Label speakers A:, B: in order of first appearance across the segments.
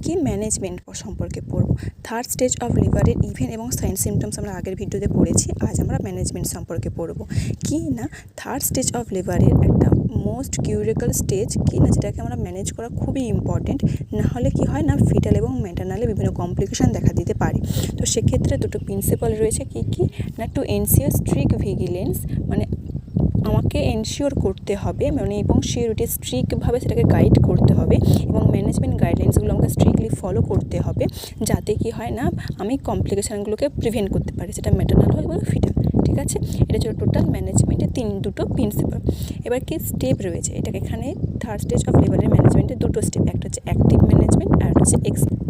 A: কি ম্যানেজমেন্ট সম্পর্কে পড়ব। থার্ড স্টেজ অফ লিভারের ইভেন্ট এবং সাইন সিমটমস আমরা আগের ভিডিওতে পড়েছি। আজ আমরা ম্যানেজমেন্ট সম্পর্কে পড়ব। কি না থার্ড স্টেজ অফ লিভারের একটা মোস্ট কিউরিক্যাল স্টেজ, কি না যেটাকে আমরা ম্যানেজ করা খুবই ইম্পর্টেন্ট। না হলে কি হয় না ফিটাল এবং ম্যাটার্নালে বিভিন্ন কমপ্লিকেশান দেখা দিতে পারে। তো সেক্ষেত্রে দুটো প্রিন্সিপাল রয়েছে কি কি না টু এনশিওর স্ট্রিক্ট ভিজিলেন্স, মানে আমাকে এনশিওর করতে হবে এবং সিওরিটি স্ট্রিক্টভাবে সেটাকে গাইড করতে হবে এবং ম্যানেজমেন্ট গাইডলাইন্সগুলো আমাকে স্ট্রিক্টলি ফলো করতে হবে, যাতে কি হয় না আমি কমপ্লিকেশানগুলোকে প্রিভেন্ট করতে পারি, সেটা ম্যাটার্নাল হয় এবং ফিটাল। ঠিক আছে, এটা ছিল টোটাল ম্যানেজমেন্টের দুটো প্রিন্সিপাল। এবার কি স্টেপ রয়েছে, এটাকে এখানে থার্ড স্টেজ অফ লিভারের ম্যানেজমেন্টের দুটো স্টেপ, একটা হচ্ছে অ্যাক্টিভ ম্যানেজমেন্ট আর একটা হচ্ছে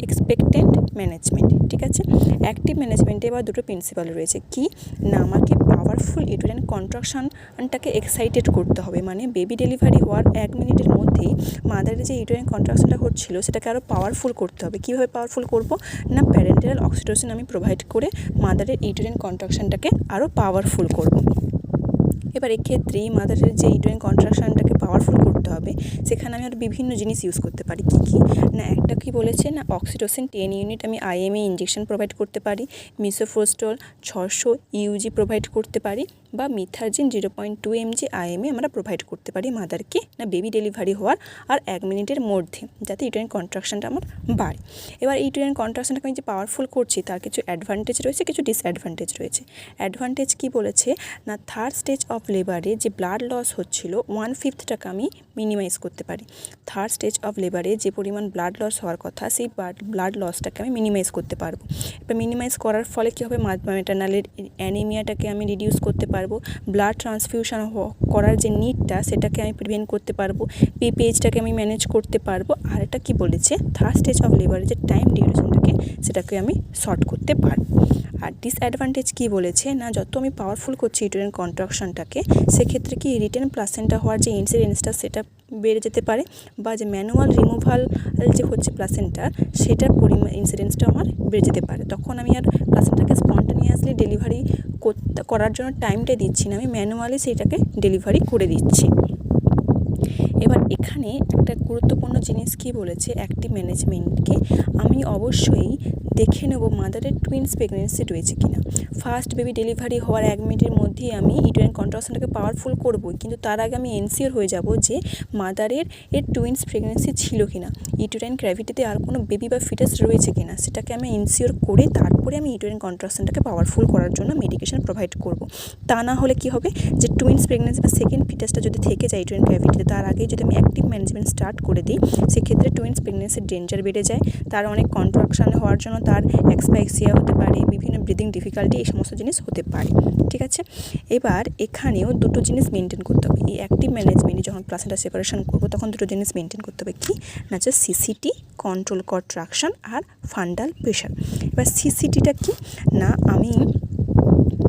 A: এক্সপেক্টেন্ট ম্যানেজমেন্ট। ঠিক আছে, অ্যাক্টিভ ম্যানেজমেন্টে এবার দুটো প্রিন্সিপাল রয়েছে। কি না আমাকে পাওয়ারফুল ইউটেরাইন কন্ট্রাকশনটাকে এক্সাইটেড করতে হবে, মানে বেবি ডেলিভারি হওয়ার 1 মিনিটের মধ্যেই মাদারের যে ইউটেরাইন কন্ট্রাকশনটা হচ্ছিল সেটাকে আরও পাওয়ারফুল করতে হবে। কীভাবে পাওয়ারফুল করব না প্যারেন্টাল অক্সিটোসিন আমি প্রোভাইড করে মাদারের ইউটেরাইন কন্ট্রাকশনটাকে আরও পাওয়ারফুল করব। এবার এক্ষেত্রেই মাদারের যে ইউটেরাইন কন্ট্রাকশনটাকে পাওয়ারফুল করতে হবে সেখানে আমি আরও বিভিন্ন জিনিস ইউজ করতে পারি। কী কী না একটা কি বলেছে না অক্সিটোসিন 10 ইউনিট আমি IMA ইঞ্জেকশন প্রোভাইড করতে পারি, মিসোফোস্টল 600 ইউজি প্রোভাইড করতে পারি, বা মিথার্জিন 0.2 mg IMA আমরা প্রোভাইড করতে পারি মাদারকে না বেবি ডেলিভারি হওয়ার আর 1 মিনিটের মধ্যে, যাতে ইউটেরাইন কন্ট্রাকশনটা আমার বাড়ে। এবার ইউটেরাইন কন্ট্রাকশনটাকে আমি যে পাওয়ারফুল করছি তার কিছু অ্যাডভান্টেজ রয়েছে, কিছু ডিসঅ্যাডভান্টেজ রয়েছে। অ্যাডভান্টেজ কি বলেছে না থার্ড স্টেজ অফ লেবারে যে ব্লাড লস হচ্ছিল 1/5টাকে আমি মিনিমাইজ করতে পারি। থার্ড স্টেজ অফ লেবারে যে পরিমাণ ব্লাড লস হওয়ার কথা সেই ব্লাড লসটাকে আমি মিনিমাইজ করতে পারবো। এবার মিনিমাইজ করার ফলে কী হবে ম্যাটার্নালের অ্যানিমিয়াটাকে আমি রিডিউস করতে পারবো, ব্লাড ট্রান্সফিউশন করার যে নিডটা সেটাকে আমি প্রিভেন্ট করতে পারবো, পিপিএইচটাকে আমি ম্যানেজ করতে পারবো। আর এটা কি বলেছে থার্ড স্টেজ অফ লেবারের যে টাইম ডিউরেশনটাকে সেটাকে আমি শর্ট করতে পারবো। আর ডিসঅ্যাডভান্টেজ কি বলেছে না যত আমি পাওয়ারফুল করছি ইউটেরাইন কন্ট্রাকশনটাকে সেক্ষেত্রে কি রিটেন প্লাসেন্টা হওয়ার যে ইনসিডেন্সটা সেটা বেড়ে যেতে পারে, বা যে ম্যানুয়াল রিমুভাল যে হচ্ছে প্লাসেন্টার সেটার ইনসিডেন্সটা আমার বেড়ে যেতে পারে। তখন আমি আর প্লাসেন্টাকে স্পন্টানিয়াসলি ডেলিভারি করার জন্য টাইমটা দিচ্ছি না, আমি ম্যানুয়ালি সেইটাকে ডেলিভারি করে দিচ্ছি। এবার এখানে একটা গুরুত্বপূর্ণ জিনিস কি বলেছে অ্যাক্টিভ ম্যানেজমেন্টকে আমি অবশ্যই দেখে নেব মাদারের টুইন্স প্রেগনেন্সি রয়েছে কিনা। ফার্স্ট বেবি ডেলিভারি হওয়ার 1 মিনিটের মধ্যেই আমি ইউটেরাইন কন্ট্রাকশনটাকে পাওয়ারফুল করব, কিন্তু তার আগে আমি এনশিওর হয়ে যাব যে মাদারের টুইন্স প্রেগনেন্সি ছিল কিনা, ইউটেরাইন ক্যাভিটিতে আর কোনো বেবি বা ফিটাস রয়েছে কিনা সেটাকে আমি এনশিওর করে তারপরে আমি ইউটেরাইন কন্ট্রাকশনটাকে পাওয়ারফুল করার জন্য মেডিকেশন প্রোভাইড করব। তা না হলে কি হবে যে টুইন্স প্রেগনেন্সি বা সেকেন্ড ফিটাসটা যদি থেকে যায় ইউটেরাইন ক্যাভিটিতে তার আগে যদি আমি অ্যাক্টিভ ম্যানেজমেন্ট স্টার্ট করে দিই সেক্ষেত্রে টুইন্স প্রেগনেন্সির ডেঞ্জার বেড়ে যায়, তার অনেক কন্ট্রাকশন হওয়ার জন্য তার এক্সপাইক্সিয়া হতে পারে, বিভিন্ন ব্রিদিং ডিফিকাল্টি এই সমস্ত জিনিস হতে পারে। ঠিক আছে, এবার এখানেও দুটো জিনিস মেনটেন করতে হবে। এই অ্যাক্টিভ ম্যানেজমেন্টে যখন প্লাসেন্টা সেপারেশন করবো তখন দুটো জিনিস মেনটেন করতে হবে। কি না হচ্ছে CCT কন্ট্রোল কন্ট্রাকশন আর ফান্ডাল প্রেশার। এবার CCTটা কি না আমি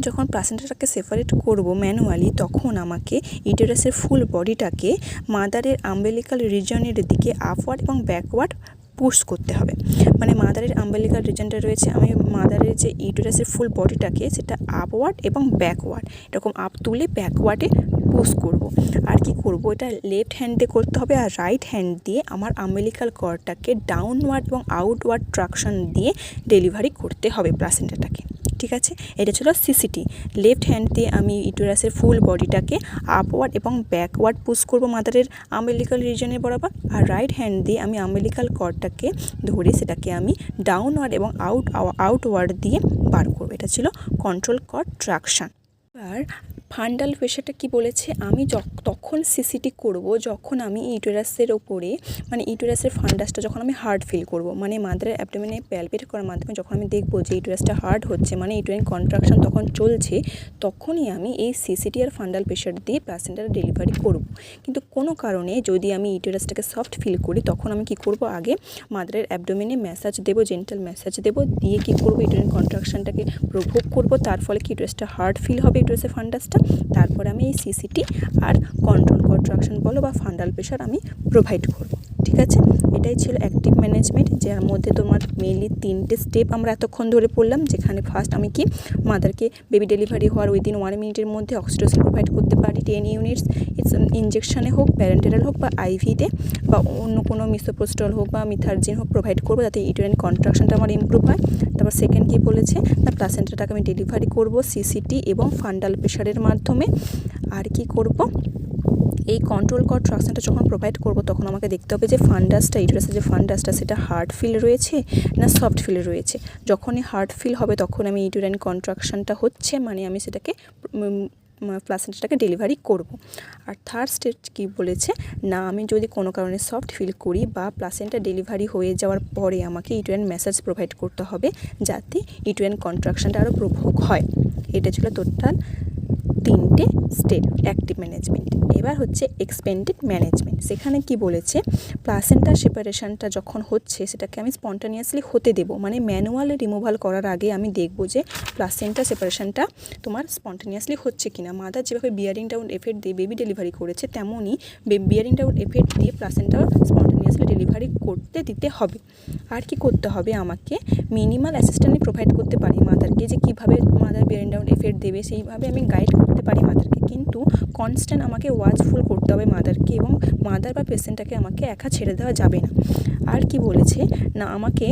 A: যখন প্লাসেন্টাটাকে সেপারেট করব ম্যানুয়ালি তখন আমাকে ইউটেরাসের ফুল বডিটাকে মাদারের আম্বেলিকাল রিজনের দিকে আপওয়ার্ড এবং ব্যাকওয়ার্ড পুশ করতে হবে। মানে মাদারের আম্বেলিকাল রিজনটা রয়েছে, আমি মাদারের যে ইউটেরাসের ফুল বডিটাকে সেটা আপওয়ার্ড এবং ব্যাকওয়ার্ড এরকম আপ তুলে ব্যাকওয়ার্ডে পুশ করব। আর কি করব এটা লেফট হ্যান্ড দিয়ে করতে হবে, আর রাইট হ্যান্ড দিয়ে আমার আম্বেলিকাল কর্ডটাকে ডাউনওয়ার্ড এবং আউটওয়ার্ড ট্রাকশন দিয়ে ডেলিভারি করতে হবে প্লাসেন্টাটাকে। ঠিক আছে, এটা ছিল CCT। লেফট হ্যান্ড দিয়ে আমি ইউটেরাসের ফুল বডিটাকে আপওয়ার্ড এবং ব্যাকওয়ার্ড পুশ করব মাদারের আম্বেলিকাল রিজনের বরাবর, আর রাইট হ্যান্ড দিয়ে আমি আম্বেলিকাল কর্ডটাকে ধরে সেটাকে আমি ডাউনওয়ার্ড এবং আউটওয়ার্ড দিয়ে বার করব। এটা ছিল কন্ট্রোল কর্ড ট্রাকশন। এবার ফান্ডাল প্রেশারটা কি বলেছে আমি তখন CCT করব যখন আমি ইউটেরাসের ওপরে মানে ইউটেরাসের ফান্ডাসটা যখন আমি হার্ড ফিল করব, মানে মাদারের অ্যাবডোমেনে প্যালপেট করার মাধ্যমে যখন আমি দেখব যে ইউটেরাসটা হার্ড হচ্ছে মানে ইউটেরাইন কন্ট্রাকশন তখন চলছে, তখনই আমি এই CCT আর ফান্ডাল প্রেশার দিয়ে প্লাসেন্টার ডেলিভারি করব। কিন্তু কোনো কারণে যদি আমি ইউটেরাসটাকে সফট ফিল করি তখন আমি কি করব আগে মাদারের অ্যাবডোমেনে ম্যাসাজ দেবো, জেন্টাল ম্যাসাজ দেবো, দিয়ে কি করব ইউটেরাইন কন্ট্রাকশনটাকে প্রভোগ করব, তার ফলে কি ইউটেরাসটা হার্ড ফিল হবে ইউটেরাসের ফান্ডাসটা, তারপরে আমি এই CCT আর কন্ট্রোল কন্ট্রাকশন বলো বা ফান্ডাল প্রেশার আমি প্রোভাইড করব। ঠিক আছে। এটাই ছিল অ্যাক্টিভ ম্যানেজমেন্ট, যার মধ্যে তোমার মেনলি 3টে স্টেপ আমরা এতক্ষণ ধরে পড়লাম। যেখানে ফার্স্ট আমি কি মাদারকে বেবি ডেলিভারি হওয়ার উইদিন 1 মিনিটের মধ্যে অক্সিটোসিন প্রোভাইড করতে পারি 10 ইউনিটস, ইনজেকশানে হোক, প্যারেন্টেরাল হোক বা আইভিতে বা অন্য কোনো মিসোপ্রোস্টল হোক বা মিথার্জিন হোক প্রোভাইড করবো, যাতে ইউটেরাইন কন্ট্রাকশনটা আমার ইমপ্রুভ হয়। তারপর সেকেন্ড কী বলেছে না, প্লাসেন্টাটাকে আমি ডেলিভারি করব সিসিটি এবং ফান্ডাল প্রেশারের মাধ্যমে। আর কি করব, এই কন্ট্রোল কন্ট্রাকশনটা যখন প্রোভাইড করব তখন আমাকে দেখতে হবে যে ফান্ডাসটা, ইউটেরাসের যে ফান্ডাসটা সেটা হার্ড ফিল রয়েছে না সফট ফিল রয়েছে। যখনই হার্ড ফিল হবে তখন আমি ইউটেরাইন কন্ট্রাকশনটা হচ্ছে, মানে আমি সেটাকে প্লাসেন্টাটাকে ডেলিভারি করব। আর থার্ড স্টেজ কী বলেছে না, আমি যদি কোনো কারণে সফট ফিল করি বা প্লাসেন্টা ডেলিভারি হয়ে যাওয়ার পরে আমাকে ইউটেরাইন ম্যাসাজ প্রোভাইড করতে হবে, যাতে ইউটেরাইন কন্ট্রাকশনটা আরও প্রভোগ হয়। এটা ছিল টোটাল 3টে স্টেপ অ্যাক্টিভ ম্যানেজমেন্ট। এবার হচ্ছে এক্সপেন্ডেড ম্যানেজমেন্ট। সেখানে কি বলেছে, প্লাসেন্টা সেপারেশনটা যখন হচ্ছে সেটাকে আমি স্পন্টানিয়াসলি হতে দেবো, মানে ম্যানুয়ালি রিমুভাল করার আগে আমি দেখব যে প্লাসেন্টা সেপারেশনটা তোমার স্পন্টানিয়াসলি হচ্ছে কিনা। মাদার যেভাবে বিয়ারিং ডাউন এফেক্ট দিয়ে বেবি ডেলিভারি করেছে, তেমনই বিয়ারিং ডাউন এফেক্ট দিয়ে প্লাসেন্টা স্পন্টানিয়াসলি ডেলিভারি করতে দিতে হবে। আর কি করতে হবে, আমাকে মিনিমাল অ্যাসিস্ট্যান্ট প্রোভাইড করতে পারি মাদারকে, যে কীভাবে মাদার বিয়ারিং ডাউন এফেক্ট দেবে সেইভাবে আমি গাইড করতে পারি মাদারকে, কিন্তু কনস্ট্যান্ট আমাকে ওয়াচফুল করতে হবে মাদারকে, এবং মাদার বা পেশেন্টটাকে আমাকে একা ছেড়ে দেওয়া যাবে না। আর কি বলেছে না, আমাকে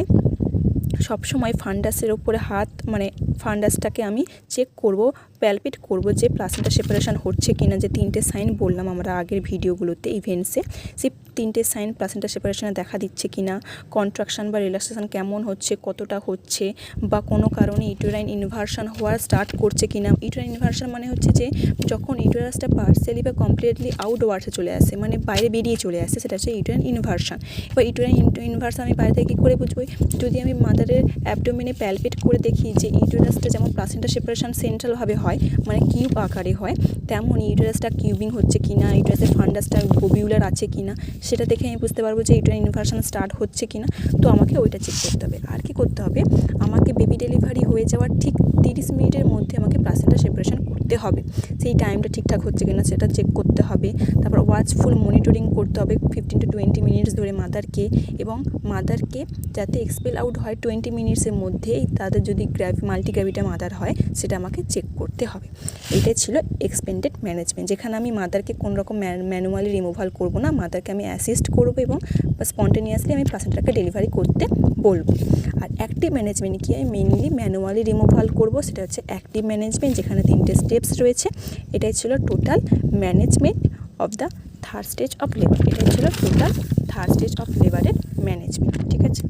A: সবসময় ফান্ডাসের ওপরে হাত, মানে ফান্ডাসটাকে আমি চেক করব, প্যালপেট করব যে প্লাসেন্টা সেপারেশন হচ্ছে কিনা। যে 3টে সাইন বললাম আমরা আগের ভিডিওগুলোতে, ইভেন্টসে, সেই 3টে সাইন প্লাসেন্টা সেপারেশনে দেখা দিচ্ছে কিনা, কন্ট্রাকশন বা রিল্যাক্সেশন কেমন হচ্ছে, কতটা হচ্ছে, বা কোনো কারণে ইউটেরাইন ইনভার্সন হওয়ার স্টার্ট করছে কিনা। ইউটেরাইন ইনভার্সন মানে হচ্ছে যে যখন ইউটেরাসটা পার্সিয়ালি বা কমপ্লিটলি আউটওয়ার্ডসে চলে আসে, মানে বাইরে বেরিয়ে চলে আসে, সেটা হচ্ছে ইউটেরাইন ইনভার্সন। এবার ইউটেরাইন ইনভার্সন আমি বাইরে থেকে কী করে বুঝবো, যদি আমি মাদারের অ্যাবডোমেনে প্যালপেট করে দেখি যে ইউটেরাসটা যেমন প্লাসেন্টা সেপারেশন সেন্ট্রালভাবে হয়, মানে কিউব আকারে হয়, তেমনই ইউটেরাসটা কিউবিং হচ্ছে কিনা, ইউটেরাসের ফান্ডাসটা গোবিউলার আছে কিনা, সেটা দেখে আমি বুঝতে পারবো যে ইউটেরাইন ইনভার্সন স্টার্ট হচ্ছে কিনা। তো আমাকে ওইটা চেক করতে হবে। আর কি করতে হবে, আমাকে বেবি ডেলিভারি হয়ে যাওয়ার ঠিক 30 মিনিটের মধ্যে আমাকে প্লাসেন্টা সেপারেশন করতে হবে। সেই টাইমটা ঠিকঠাক হচ্ছে কিনা সেটা চেক করতে হবে। তারপর ওয়াচফুল মনিটরিং করতে হবে 15 to 20 মিনিটস ধরে মাদারকে, এবং মাদারকে যাতে এক্সপেল আউট হয় 20 মিনিটসের মধ্যেই, তাদের যদি মাল্টিগ্রাভিটা মাদার হয় সেটা আমাকে চেক করতে হবে। এটাই ছিল এক্সপেন্ডেড ম্যানেজমেন্ট, যেখানে আমি মাদারকে কোনো রকম ম্যানুয়ালি রিমুভাল করবো না, মাদারকে আমি অ্যাসিস্ট করবো এবং স্পন্টেনিয়াসলি আমি প্লাসেন্টাটাকে ডেলিভারি করতে বলবো। আর অ্যাক্টিভ ম্যানেজমেন্ট কি, আমি মেনলি ম্যানুয়ালি রিমুভাল করবো, সেটা হচ্ছে অ্যাক্টিভ ম্যানেজমেন্ট, যেখানে 3টে স্টেপস রয়েছে। এটাই ছিল total management of the third stage of labour. এটাই ছিল টোটাল থার্ড স্টেজ অফ লেবারের ম্যানেজমেন্ট, ঠিক আছে।